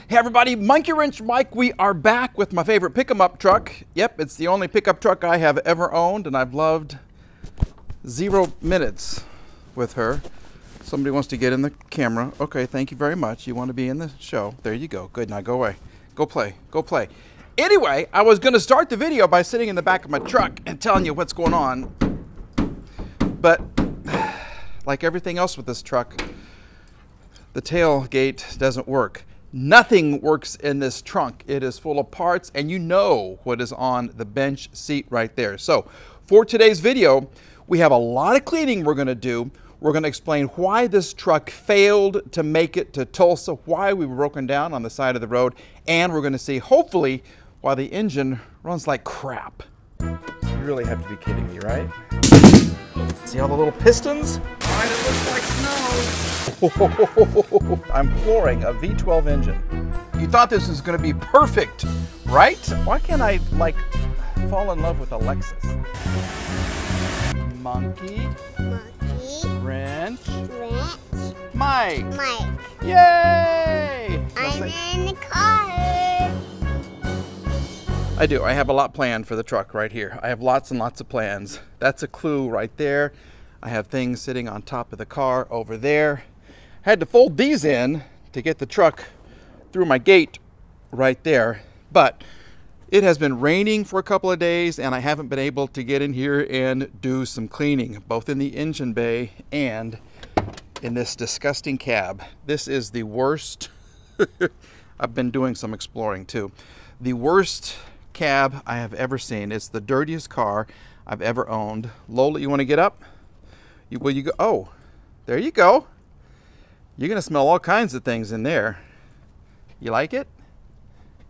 Hey everybody, Monkey Wrench Mike. We are back with my favorite pick-em-up truck. Yep, it's the only pickup truck I have ever owned, and I've loved 0 minutes with her. Somebody wants to get in the camera. Okay, thank you very much. You want to be in the show. There you go. Good, now go away. Go play. Go play. Anyway, I was going to start the video by sitting in the back of my truck and telling you what's going on. But like everything else with this truck, the tailgate doesn't work. Nothing works in this trunk. It is full of parts, and you know what is on the bench seat right there. So for today's video, we have a lot of cleaning we're going to do. We're going to explain why this truck failed to make it to Tulsa, why we were broken down on the side of the road, and we're going to see, hopefully, why the engine runs like crap. You really have to be kidding me, right? See all the little pistons? Right, it looks like snow. I'm flooring a V12 engine. You thought this was going to be perfect, right? Why can't I, like, fall in love with a Lexus? Monkey. Wrench. Mike. Yay! I'm in the car. I do. I have a lot planned for the truck right here. I have lots and lots of plans. That's a clue right there. I have things sitting on top of the car over there. I had to fold these in to get the truck through my gate right there. But it has been raining for a couple of days, and I haven't been able to get in here and do some cleaning, both in the engine bay and in this disgusting cab. This is the worst. I've been doing some exploring too. The worst cab I have ever seen. It's the dirtiest car I've ever owned. Lola, you want to get up? Will you go? Oh, there you go. You're going to smell all kinds of things in there. You like it?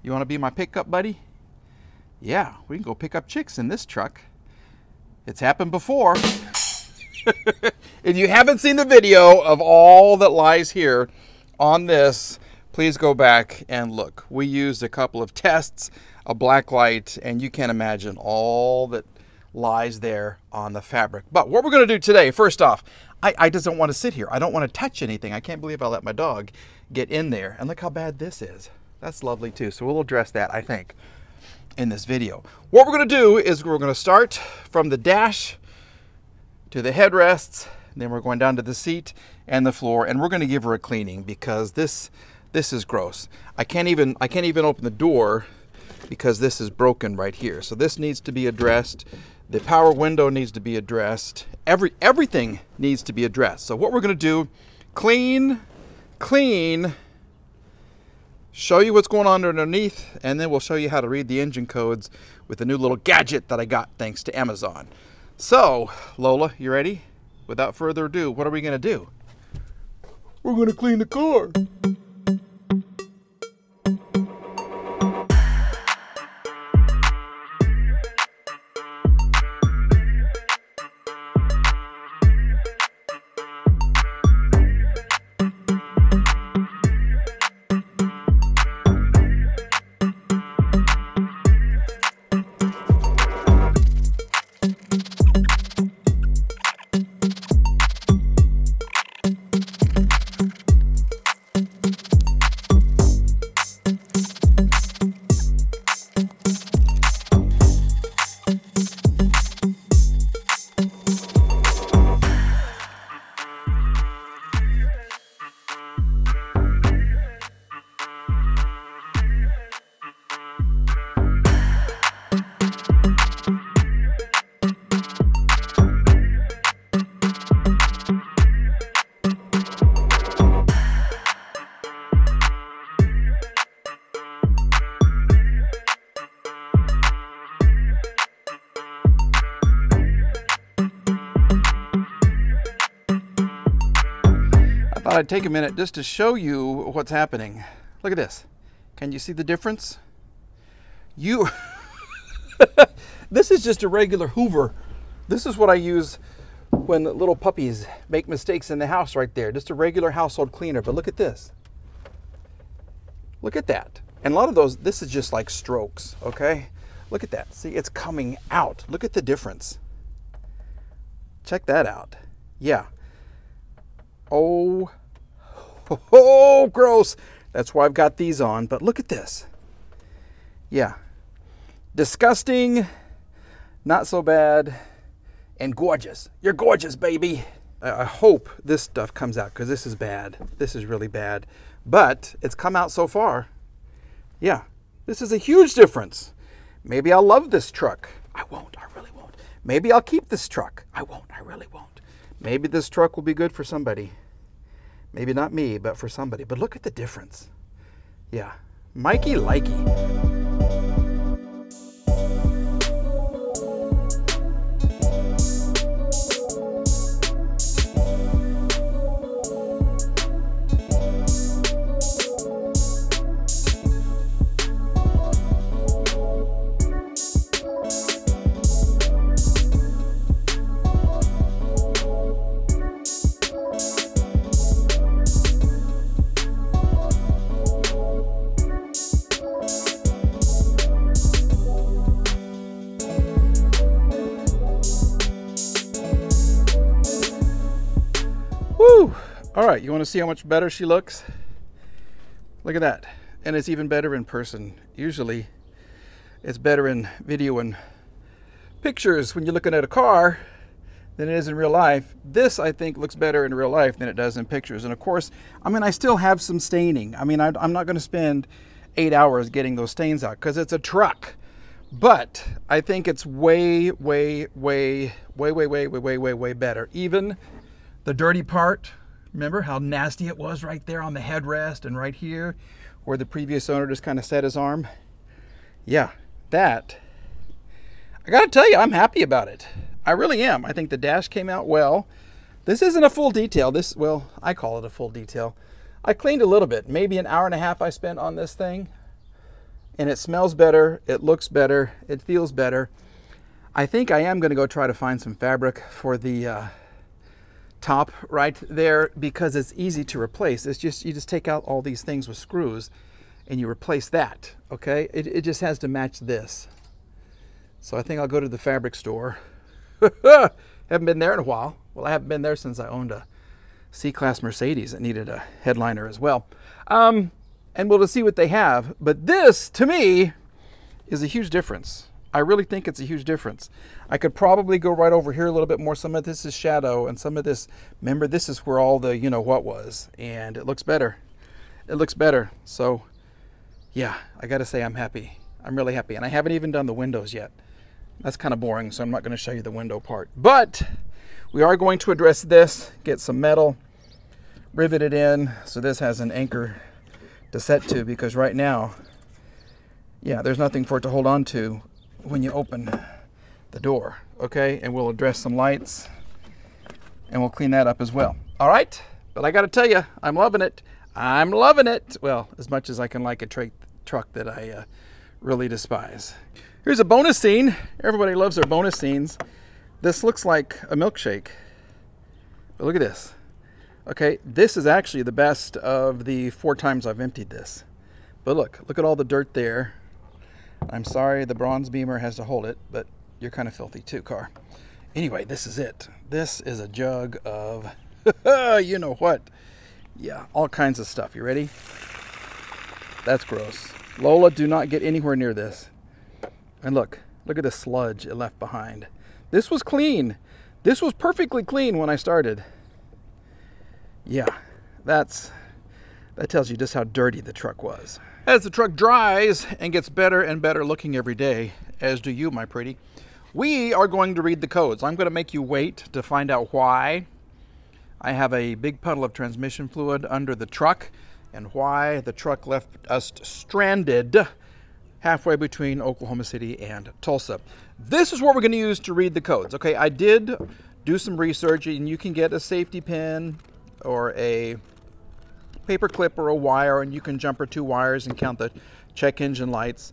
You want to be my pickup buddy? Yeah, we can go pick up chicks in this truck. It's happened before. If you haven't seen the video of all that lies here on this, please go back and look. We used a couple of tests, a black light, and you can't imagine all that lies there on the fabric. But what we're going to do today, first off, I just don't want to sit here. I don't want to touch anything. I can't believe I let my dog get in there. And look how bad this is. That's lovely too. So we'll address that, I think, in this video. What we're going to do is we're going to start from the dash to the headrests, and then we're going down to the seat and the floor, and we're going to give her a cleaning because this is gross. I can't even open the door because this is broken right here. So this needs to be addressed. The power window needs to be addressed. Everything needs to be addressed. So what we're going to do, clean, show you what's going on underneath, and then we'll show you how to read the engine codes with a new little gadget that I got thanks to Amazon. So, Lola, you ready? Without further ado, what are we going to do? We're going to clean the car. thought I'd take a minute just to show you what's happening. Look at this. Can you see the difference? This is just a regular Hoover. This is what I use when little puppies make mistakes in the house right there. Just a regular household cleaner. But look at this. Look at that. And a lot of those, this is just like strokes, okay? Look at that. See, it's coming out. Look at the difference. Check that out. Yeah. Oh, gross. That's why I've got these on. But look at this. Yeah. Disgusting, not so bad, and gorgeous. You're gorgeous, baby. I hope this stuff comes out, because this is bad. This is really bad. But it's come out so far. Yeah, this is a huge difference. Maybe I'll love this truck. I won't. I really won't. Maybe I'll keep this truck. I won't. I really won't. Maybe this truck will be good for somebody. Maybe not me, but for somebody. But look at the difference. Yeah. Mikey likey. Woo! All right, you want to see how much better she looks? Look at that. And it's even better in person. Usually it's better in video and pictures when you're looking at a car than it is in real life. This, I think, looks better in real life than it does in pictures. And of course, I mean, I still have some staining. I mean, I'm not going to spend 8 hours getting those stains out because it's a truck. But I think it's way better. Even the dirty part, remember how nasty it was right there on the headrest and right here where the previous owner just kind of set his arm? Yeah, that, I gotta tell you, I'm happy about it. I really am. I think the dash came out well. This isn't a full detail. This, well, I call it a full detail. I cleaned a little bit, maybe an hour and a half I spent on this thing, and it smells better, it looks better, it feels better. I think I am gonna go try to find some fabric for the top right there, because it's easy to replace. It's just, you just take out all these things with screws and you replace that, okay? It just has to match this. So I think I'll go to the fabric store. Haven't been there in a while. Well, I haven't been there since I owned a C-Class Mercedes that needed a headliner as well. And we'll just see what they have. But this, to me, is a huge difference. I really think it's a huge difference. I could probably go right over here a little bit more. Some of this is shadow, and some of this, remember, this is where all the you-know-what was, and it looks better. It looks better. So, yeah, I gotta say I'm happy. I'm really happy. And I haven't even done the windows yet. That's kind of boring, so I'm not gonna show you the window part. But we are going to address this, get some metal riveted in, so this has an anchor to set to, because right now, yeah, there's nothing for it to hold on to when you open the door, okay? And we'll address some lights and we'll clean that up as well. All right, but I gotta tell you, I'm loving it. I'm loving it. Well, as much as I can like a truck that I really despise. Here's a bonus scene. Everybody loves their bonus scenes. This looks like a milkshake, but look at this. Okay, this is actually the best of the 4 times I've emptied this. But look at all the dirt there. I'm sorry the bronze beamer has to hold it, but you're kind of filthy too, car. Anyway, this is it. This is a jug of, you know what? Yeah, all kinds of stuff. You ready? That's gross. Lola, do not get anywhere near this. And look at the sludge it left behind. This was clean. This was perfectly clean when I started. Yeah, that tells you just how dirty the truck was. As the truck dries and gets better and better looking every day, as do you, my pretty, we are going to read the codes. I'm going to make you wait to find out why I have a big puddle of transmission fluid under the truck and why the truck left us stranded halfway between Oklahoma City and Tulsa. This is what we're going to use to read the codes. Okay, I did do some research, and you can get a safety pin or a paper clip or a wire, and you can jumper 2 wires and count the check engine light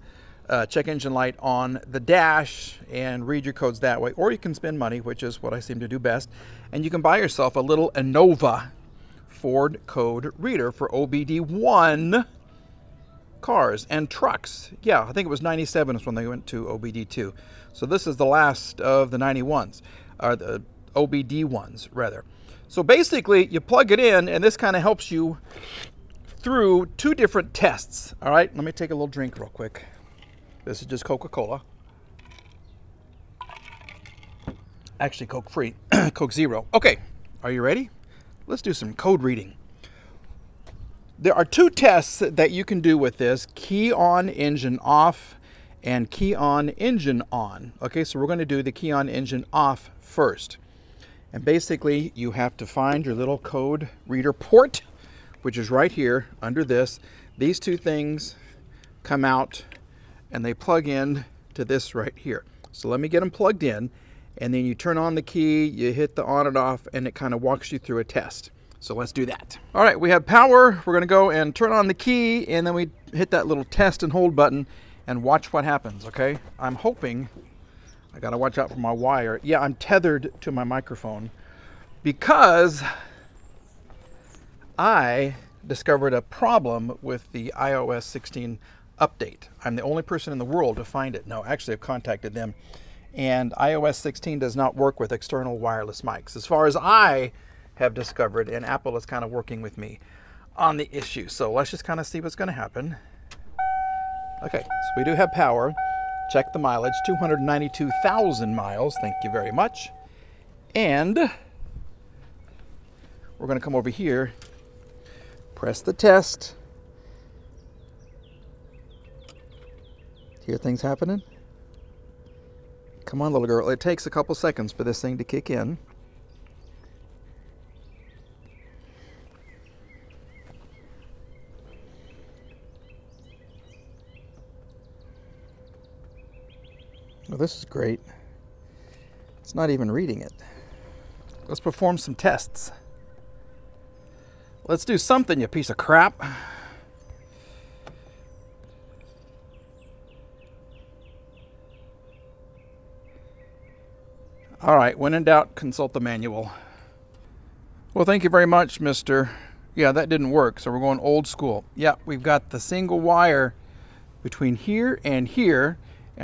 on the dash and read your codes that way. Or you can spend money, which is what I seem to do best, and you can buy yourself a little Innova Ford code reader for OBD1 cars and trucks. Yeah, I think it was 97 is when they went to OBD2. So this is the last of the 91s, or the OBD1s rather. So basically you plug it in, and this kind of helps you through 2 different tests. All right, let me take a little drink real quick. This is just Coca-Cola. Actually, Coke free, Coke Zero. Okay, are you ready? Let's do some code reading. There are 2 tests that you can do with this: key on, engine off, and key on, engine on. Okay, so we're going to do the key on, engine off first. And basically, you have to find your little code reader port, which is right here under this. These 2 things come out and they plug in to this right here. So let me get them plugged in, and then you turn on the key, you hit the on and off, and it kind of walks you through a test. So let's do that. All right, we have power. We're gonna go and turn on the key, and then we hit that little test and hold button and watch what happens, okay? I'm hoping, I gotta watch out for my wire. Yeah, I'm tethered to my microphone because I discovered a problem with the iOS 16 update. I'm the only person in the world to find it. No, actually I've contacted them, and iOS 16 does not work with external wireless mics, as far as I have discovered, and Apple is kind of working with me on the issue. So let's just kind of see what's going to happen. Okay, so we do have power. Check the mileage, 292,000 miles. Thank you very much. And we're going to come over here, press the test. Hear things happening? Come on, little girl. It takes a couple seconds for this thing to kick in. Well, this is great. It's not even reading it. Let's perform some tests. Let's do something, you piece of crap. All right, when in doubt, consult the manual. Well, thank you very much, mister. Yeah, that didn't work, so we're going old school. Yeah, we've got the single wire between here, and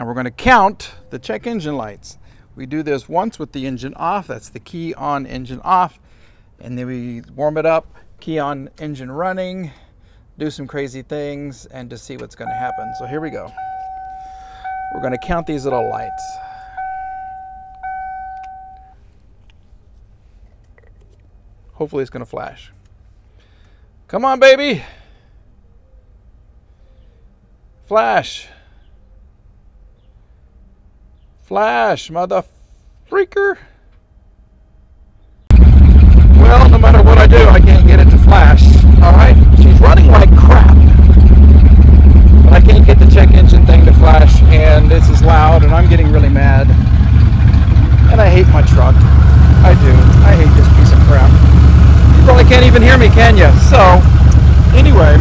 we're going to count the check engine lights. We do this once with the engine off. That's the key on, engine off. And then we warm it up, key on, engine running, do some crazy things, and just see what's going to happen. So here we go. We're going to count these little lights. Hopefully it's going to flash. Come on, baby. Flash. Flash, mother freaker. Well, no matter what I do, I can't get it to flash. All right, she's running like crap. But I can't get the check engine thing to flash, and this is loud, and I'm getting really mad. And I hate my truck. I do. I hate this piece of crap. You probably can't even hear me, can you? So, anyway,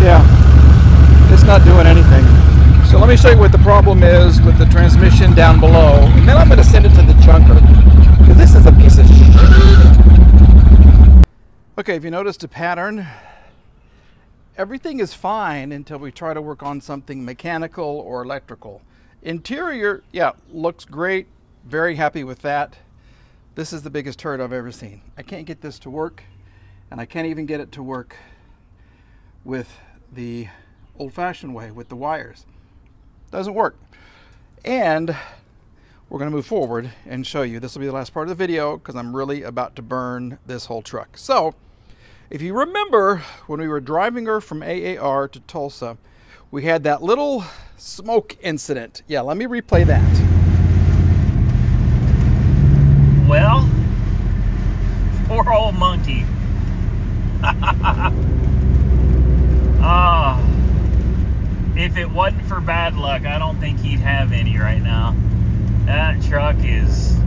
yeah, it's not doing anything. So let me show you what the problem is with the transmission down below, and then I'm going to send it to the junker, because this is a piece of shit. Okay, if you noticed a pattern, everything is fine until we try to work on something mechanical or electrical. Interior, yeah, looks great. Very happy with that. This is the biggest turd I've ever seen. I can't get this to work, and I can't even get it to work with the old-fashioned way, with the wires. Doesn't work. And we're going to move forward and show you. This will be the last part of the video because I'm really about to burn this whole truck. So if you remember when we were driving her from AAR to Tulsa, we had that little smoke incident. Yeah, let me replay that. Well, poor old monkey. If it wasn't for bad luck, I don't think he'd have any right now. That truck is...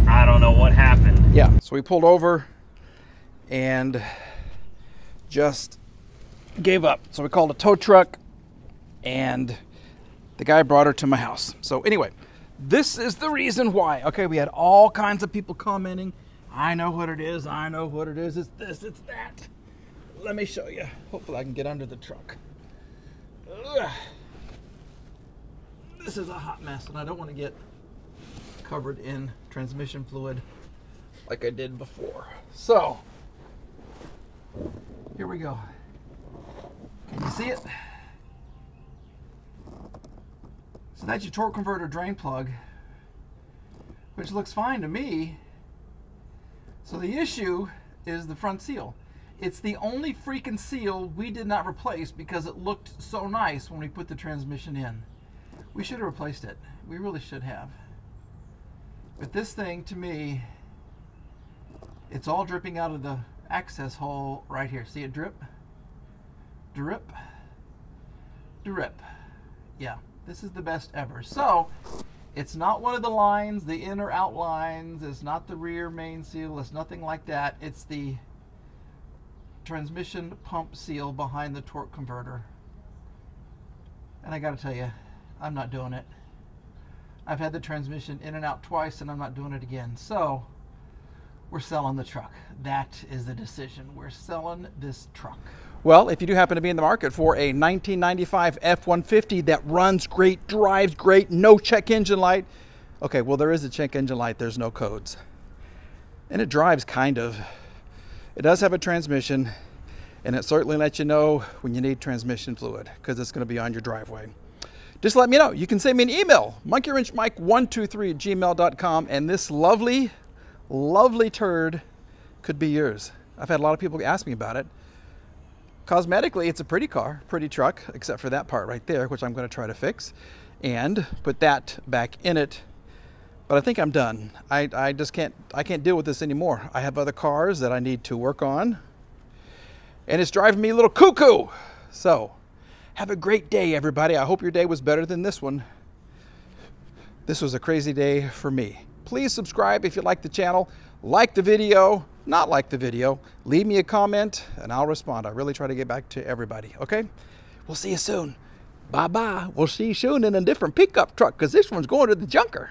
I don't know what happened. Yeah, so we pulled over and just gave up. So we called a tow truck, and the guy brought her to my house. So anyway, this is the reason why. Okay, we had all kinds of people commenting. I know what it is. I know what it is. It's this, it's that. Let me show you. Hopefully I can get under the truck. Ugh. This is a hot mess, and I don't want to get covered in transmission fluid. like I did before. So, here we go. Can you see it? So that's your torque converter drain plug, which looks fine to me. So the issue is the front seal. It's the only freaking seal we did not replace because it looked so nice when we put the transmission in. We should have replaced it. We really should have. But this thing, to me, it's all dripping out of the access hole right here. See it drip? Drip. Drip. Yeah, this is the best ever. So, it's not one of the lines, the in or out lines. It's not the rear main seal. It's nothing like that. It's the transmission pump seal behind the torque converter. And I gotta tell you, I'm not doing it. I've had the transmission in and out twice and I'm not doing it again. So we're selling the truck. That is the decision. We're selling this truck. Well, if you do happen to be in the market for a 1995 F-150 that runs great, drives great, no check engine light. Okay, well, there is a check engine light. There's no codes. And it drives kind of. It does have a transmission, and it certainly lets you know when you need transmission fluid because it's going to be on your driveway. Just let me know. You can send me an email, monkeywrenchmike123@gmail.com, and this lovely, lovely turd could be yours. I've had a lot of people ask me about it. Cosmetically, it's a pretty car, pretty truck, except for that part right there, which I'm going to try to fix and put that back in it. But I think I'm done. I just can't deal with this anymore. I have other cars that I need to work on, and it's driving me a little cuckoo. So, have a great day, everybody. I hope your day was better than this one. This was a crazy day for me. Please subscribe if you like the channel. Like the video, not like the video. Leave me a comment, and I'll respond. I really try to get back to everybody, okay? We'll see you soon. Bye-bye. We'll see you soon in a different pickup truck, because this one's going to the junker.